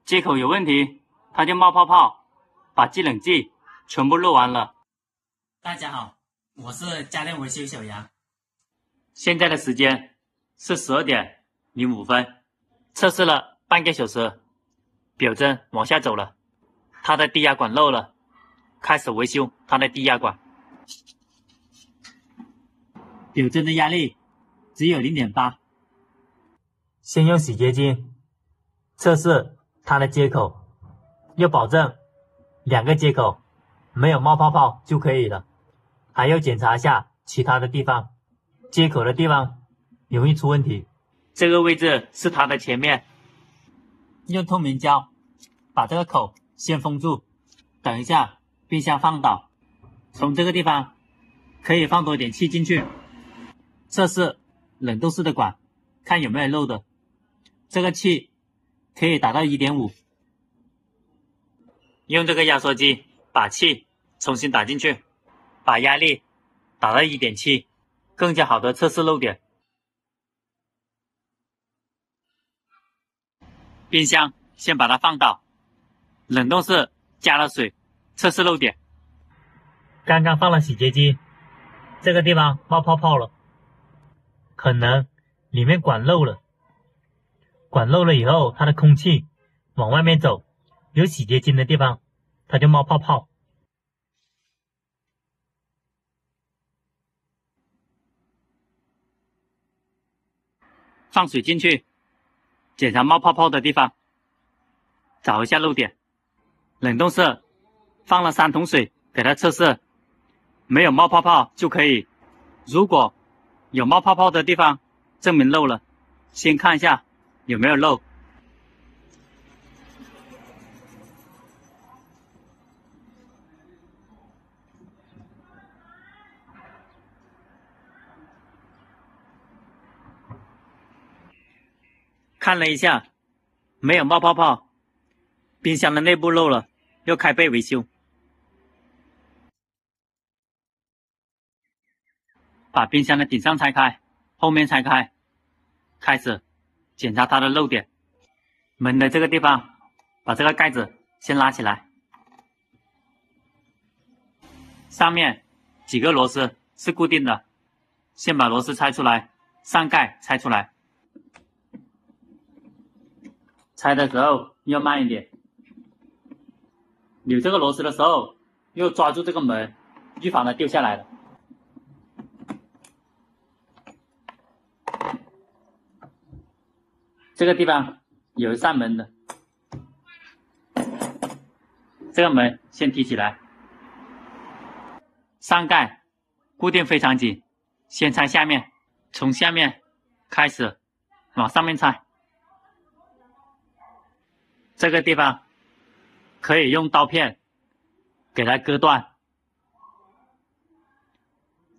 接口有问题，它就冒泡泡，把制冷剂全部漏完了。大家好，我是家电维修小杨。现在的时间是12点05分，测试了半个小时，表针往下走了，它的低压管漏了，开始维修它的低压管。表针的压力只有 0.8， 先用洗洁精测试它的接口，要保证2个接口没有冒泡泡就可以了。还要检查一下其他的地方，接口的地方容易出问题。这个位置是它的前面，用透明胶把这个口先封住，等一下冰箱放倒，从这个地方可以放多一点气进去，测试冷冻室的管，看有没有漏的。这个气可以达到 1.5， 用这个压缩机把气重新打进去，把压力打到 1.7， 更加好的测试漏点。冰箱先把它放倒，冷冻室加了水，测试漏点。刚刚放了洗洁精，这个地方冒泡泡了，可能里面管漏了。管漏了以后，它的空气往外面走，有洗洁精的地方它就冒泡泡。放水进去，检查冒泡泡的地方，找一下漏点。冷冻室放了3桶水给它测试，没有冒泡泡就可以。如果有冒泡泡的地方，证明漏了，先看一下有没有漏。看了一下，没有冒泡泡，冰箱的内部漏了，要开背维修。把冰箱的顶上拆开，后面拆开，开始检查它的漏点。门的这个地方，把这个盖子先拉起来，上面几个螺丝是固定的，先把螺丝拆出来，上盖拆出来。拆的时候要慢一点，扭这个螺丝的时候要抓住这个门，预防它掉下来了。这个地方有一扇门的，这个门先提起来，上盖固定非常紧，先拆下面，从下面开始往上面拆。这个地方可以用刀片给它割断，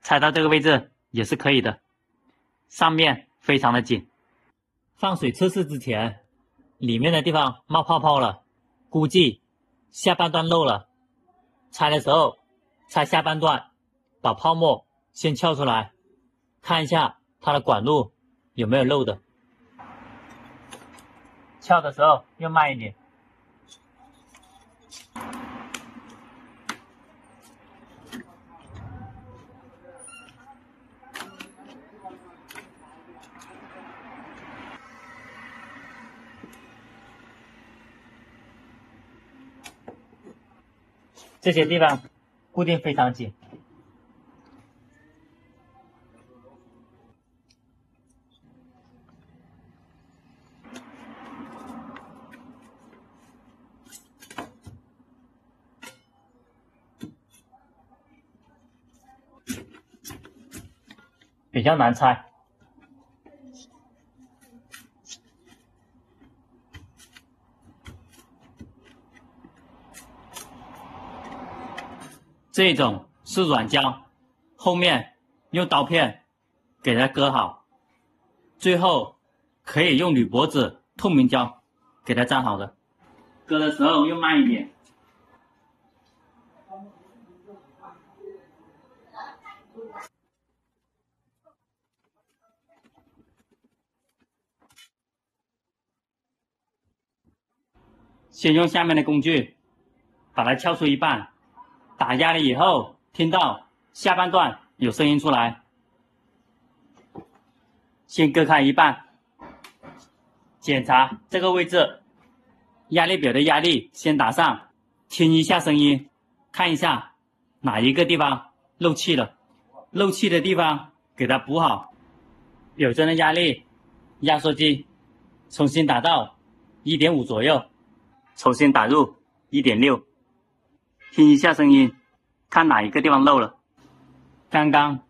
拆到这个位置也是可以的，上面非常的紧。放水测试之前，里面的地方冒泡泡了，估计下半段漏了。拆的时候拆下半段，把泡沫先撬出来，看一下它的管路有没有漏的。撬的时候要慢一点。这些地方固定非常紧，比较难拆。这种是软胶，后面用刀片给它割好，最后可以用铝箔纸、透明胶给它粘好的。割的时候用慢一点。先用下面的工具把它撬出一半，打压了以后，听到下半段有声音出来，先割开一半，检查这个位置，压力表的压力先打上，听一下声音，看一下哪一个地方漏气了，漏气的地方给它补好。表针的压力，压缩机重新打到 1.5 左右，重新打入 1.6， 听一下声音，看哪一个地方漏了。刚刚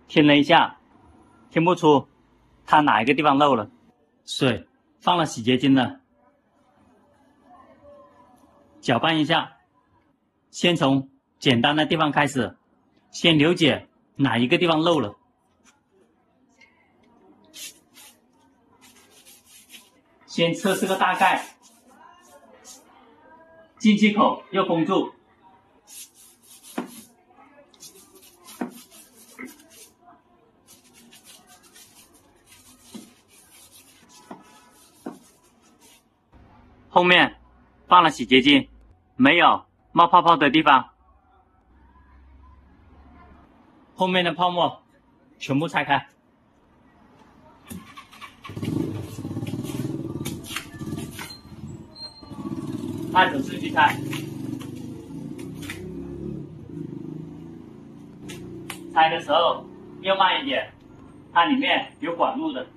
听了一下，听不出它哪一个地方漏了。水放了洗洁精了，搅拌一下，先从简单的地方开始，先了解哪一个地方漏了。先测试个大概，进气口要封住，后面放了洗洁精，没有冒泡泡的地方，后面的泡沫全部拆开，按手势去拆，拆的时候要慢一点，它里面有管路的。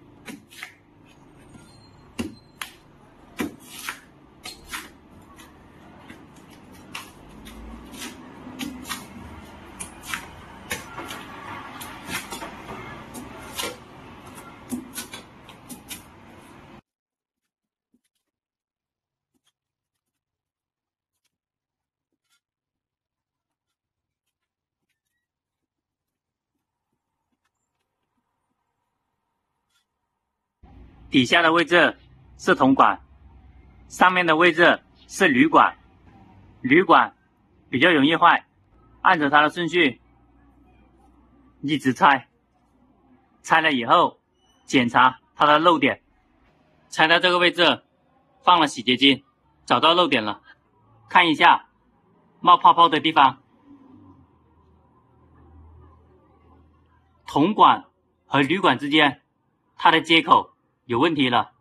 底下的位置是铜管，上面的位置是铝管。铝管比较容易坏，按照它的顺序一直拆，拆了以后检查它的漏点。拆到这个位置放了洗洁精，找到漏点了，看一下冒泡泡的地方，铜管和铝管之间它的接口有问题了，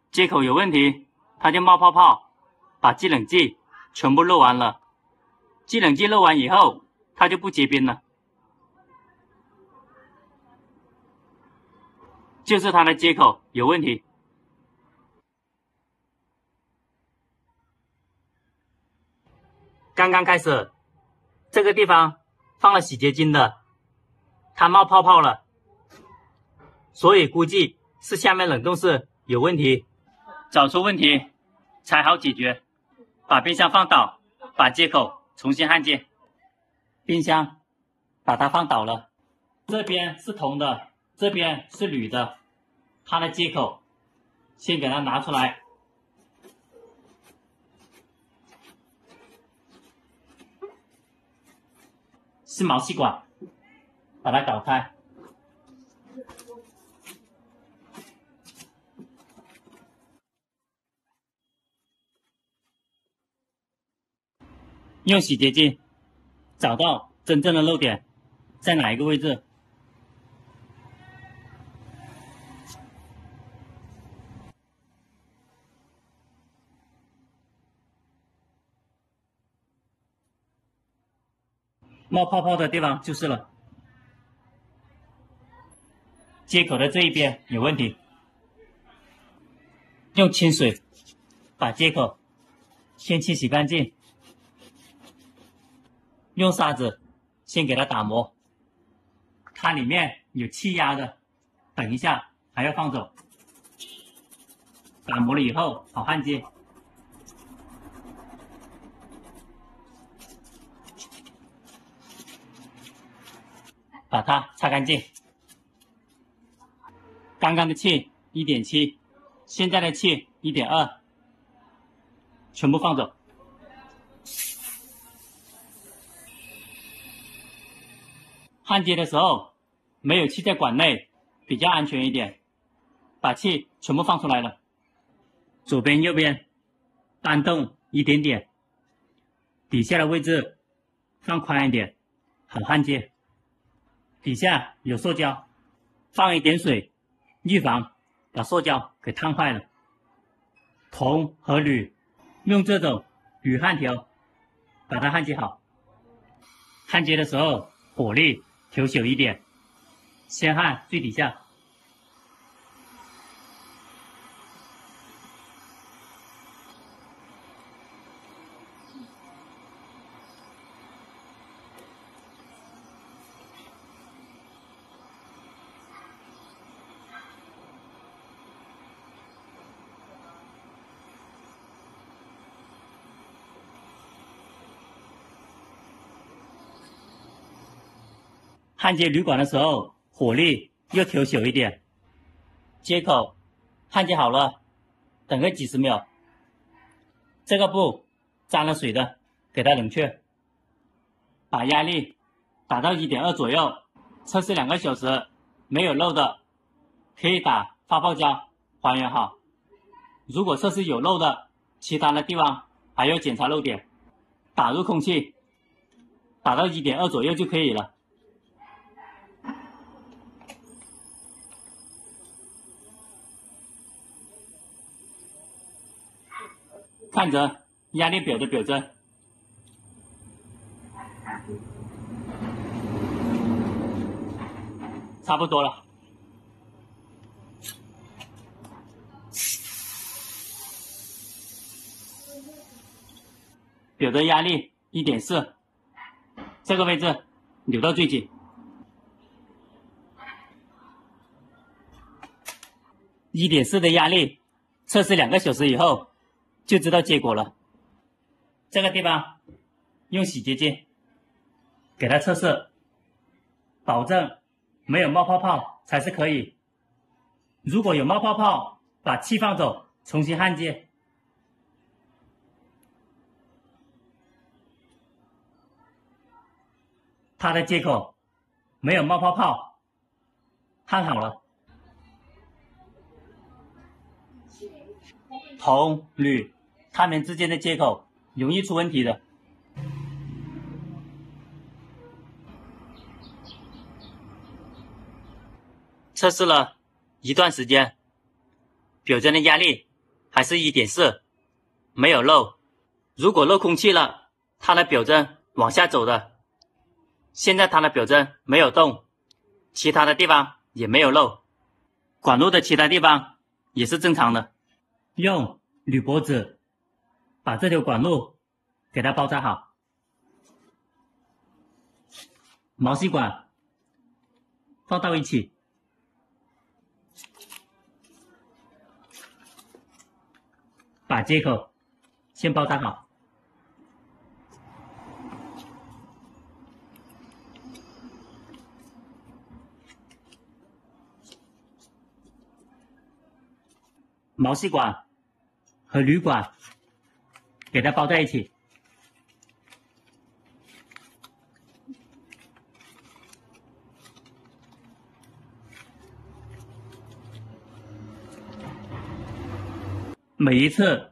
接口有问题，它就冒泡泡，把制冷剂全部漏完了。制冷剂漏完以后，它就不结冰了，就是它的接口有问题。刚刚开始，这个地方放了洗洁精的，它冒泡泡了，所以估计是下面冷冻室有问题。找出问题才好解决。把冰箱放倒，把接口重新焊接。冰箱把它放倒了，这边是铜的，这边是铝的，它的接口先给它拿出来，是毛细管，把它搞开。用洗洁精找到真正的漏点在哪一个位置。冒泡泡的地方就是了，接口的这一边有问题。用清水把接口先清洗干净，用砂纸先给它打磨，它里面有气压的，等一下还要放走。打磨了以后好焊接，把它擦干净。刚刚的气 1.7， 现在的气 1.2， 全部放走。焊接的时候没有气在管内，比较安全一点。把气全部放出来了，左边右边搬动一点点，底下的位置放宽一点，好焊接。底下有塑胶，放一点水，预防把塑胶给烫坏了。铜和铝，用这种铝焊条把它焊接好。焊接的时候火力调小一点，先焊最底下。焊接铝管的时候，火力又调小一点。接口焊接好了，等个几十秒。这个布沾了水的，给它冷却。把压力打到 1.2 左右，测试2个小时，没有漏的，可以打发泡胶还原好。如果测试有漏的，其他的地方还要检查漏点，打入空气，打到 1.2 左右就可以了。看着压力表的表针，差不多了。表的压力 1.4， 这个位置扭到最紧。1.4 的压力，测试2个小时以后就知道结果了。这个地方用洗洁精给它测试，保证没有冒泡泡才是可以。如果有冒泡泡，把气放走，重新焊接。它的接口没有冒泡泡，焊好了。铜、铝它们之间的接口容易出问题的。测试了一段时间，表针的压力还是 1.4， 没有漏。如果漏空气了，它的表针往下走的。现在它的表针没有动，其他的地方也没有漏，管路的其他地方也是正常的。用铝箔纸把这条管路给它包扎好，毛细管放到一起，把接口先包扎好。毛细管和铝管给它包在一起。每一次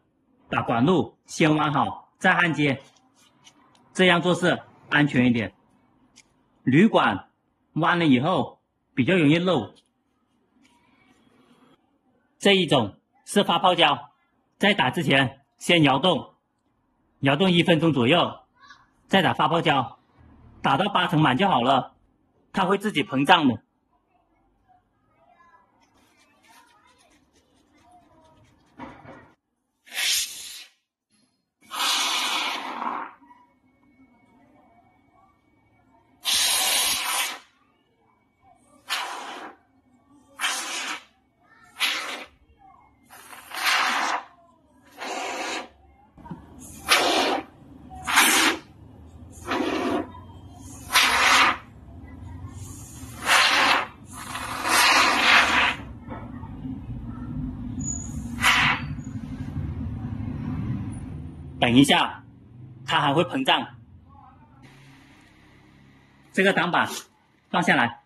把管路先弯好再焊接，这样做是安全一点。铝管弯了以后比较容易漏。这一种是发泡胶，在打之前先摇动1分钟左右，再打发泡胶，打到80%满就好了，它会自己膨胀的。等一下，它还会膨胀。这个挡板放下来，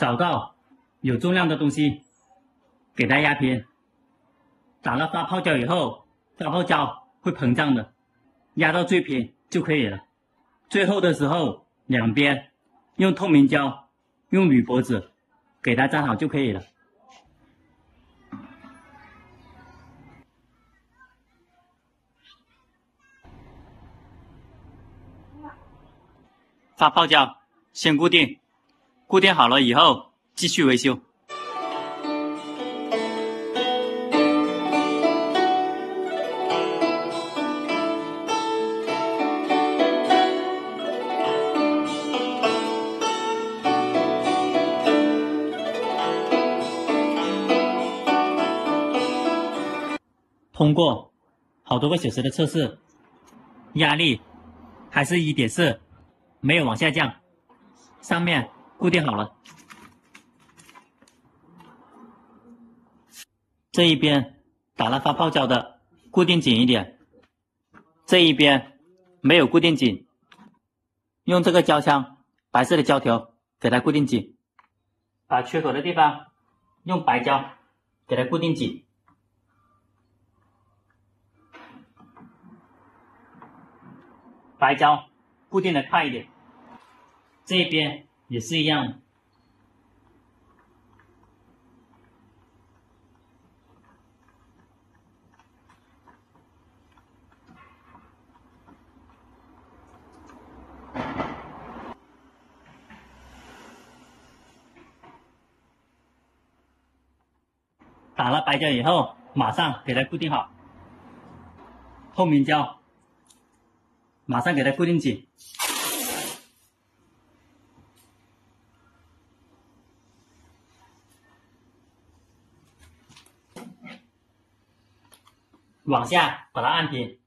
找到有重量的东西，给它压平。打了发泡胶以后，发泡胶会膨胀的，压到最平就可以了。最后的时候，两边用透明胶、用铝箔纸给它粘好就可以了。发泡胶先固定，固定好了以后继续维修。通过好多个小时的测试，压力还是1.4，没有往下降。上面固定好了，这一边打了发泡胶的固定紧一点，这一边没有固定紧，用这个胶枪白色的胶条给它固定紧，把缺口的地方用白胶给它固定紧。白胶固定的快一点，这一边也是一样。打了白胶以后，马上给它固定好，透明胶马上给它固定紧。往下把它按平。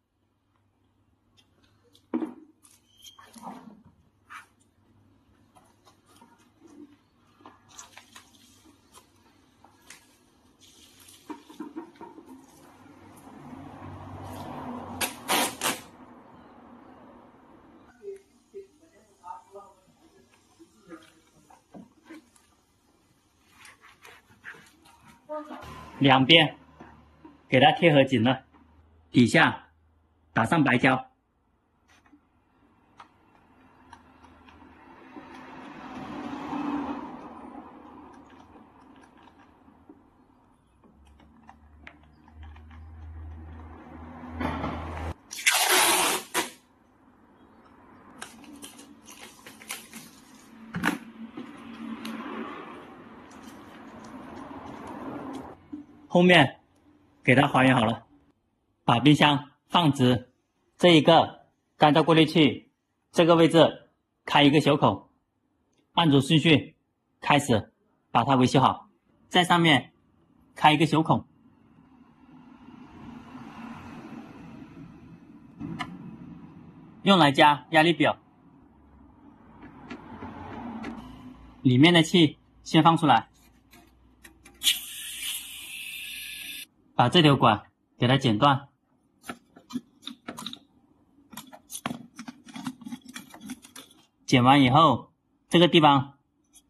两边给它贴合紧了，底下打上白胶。后面给它还原好了，把冰箱放直，这一个干燥过滤器这个位置开一个小口，按着顺序开始把它维修好，在上面开一个小孔，用来加压力表，里面的气先放出来。把这条管给它剪断，剪完以后，这个地方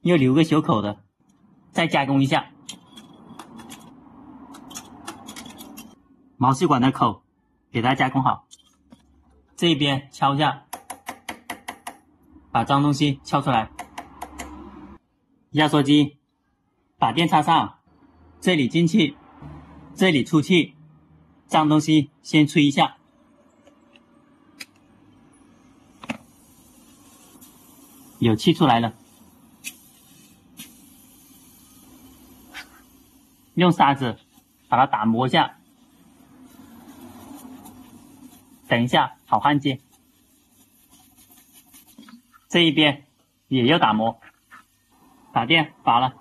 又留个小口的，再加工一下。毛细管的口给它加工好，这一边敲一下，把脏东西敲出来。压缩机把电插上，这里进气，这里出气，脏东西先吹一下，有气出来了，用砂纸把它打磨一下，等一下好焊接。这一边也要打磨，把电拔了。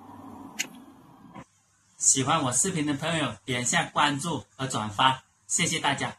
喜欢我视频的朋友点下关注和转发，谢谢大家。